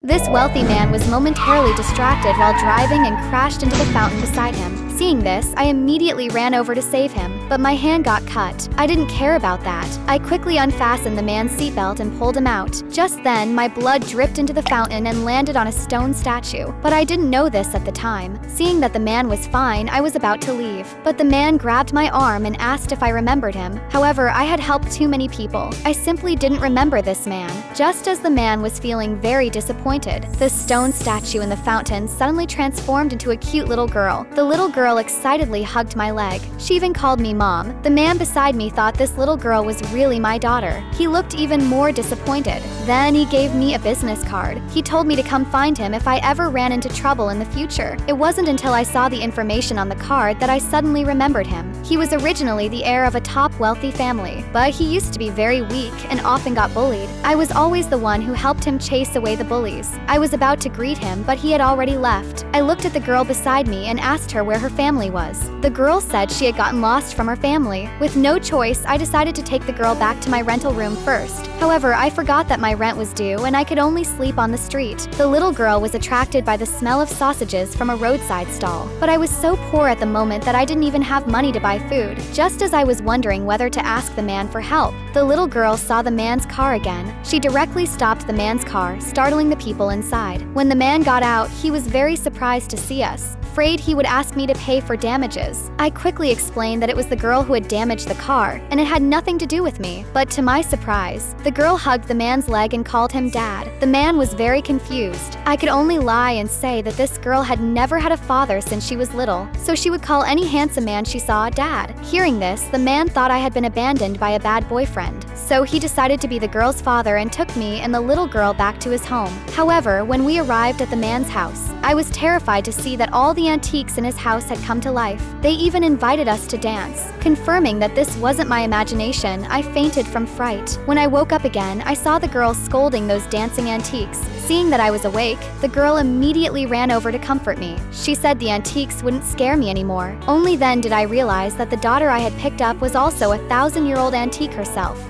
This wealthy man was momentarily distracted while driving and crashed into the fountain beside him. Seeing this, I immediately ran over to save him, but my hand got cut. I didn't care about that. I quickly unfastened the man's seatbelt and pulled him out. Just then, my blood dripped into the fountain and landed on a stone statue. But I didn't know this at the time. Seeing that the man was fine, I was about to leave. But the man grabbed my arm and asked if I remembered him. However, I had helped too many people. I simply didn't remember this man. Just as the man was feeling very disappointed, the stone statue in the fountain suddenly transformed into a cute little girl. The little girl excitedly hugged my leg. She even called me mom. The man beside me thought this little girl was really my daughter. He looked even more disappointed. Then he gave me a business card. He told me to come find him if I ever ran into trouble in the future. It wasn't until I saw the information on the card that I suddenly remembered him. He was originally the heir of a top wealthy family, but he used to be very weak and often got bullied. I was always the one who helped him chase away the bullies. I was about to greet him, but he had already left. I looked at the girl beside me and asked her where her family was. The girl said she had gotten lost from her family. With no choice, I decided to take the girl back to my rental room first. However, I forgot that my rent was due and I could only sleep on the street. The little girl was attracted by the smell of sausages from a roadside stall, but I was so poor at the moment that I didn't even have money to buy food. Just as I was wondering whether to ask the man for help, the little girl saw the man's car again. She directly stopped the man's car, startling the people inside. When the man got out, he was very surprised to see us, afraid he would ask me to pay for damages. I quickly explained that it was the girl who had damaged the car, and it had nothing to do with me. But to my surprise, the girl hugged the man's leg and called him dad. The man was very confused. I could only lie and say that this girl had never had a father since she was little, so she would call any handsome man she saw dad. Hearing this, the man thought I had been abandoned by a bad boyfriend, so he decided to be the girl's father and took me and the little girl back to his home. However, when we arrived at the man's house, I was terrified to see that all the antiques in his house had come to life. They even invited us to dance. Confirming that this wasn't my imagination, I fainted from fright. When I woke up again, I saw the girl scolding those dancing antiques. Seeing that I was awake, the girl immediately ran over to comfort me. She said the antiques wouldn't scare me anymore. Only then did I realize that the daughter I had picked up was also a 1,000-year-old antique herself.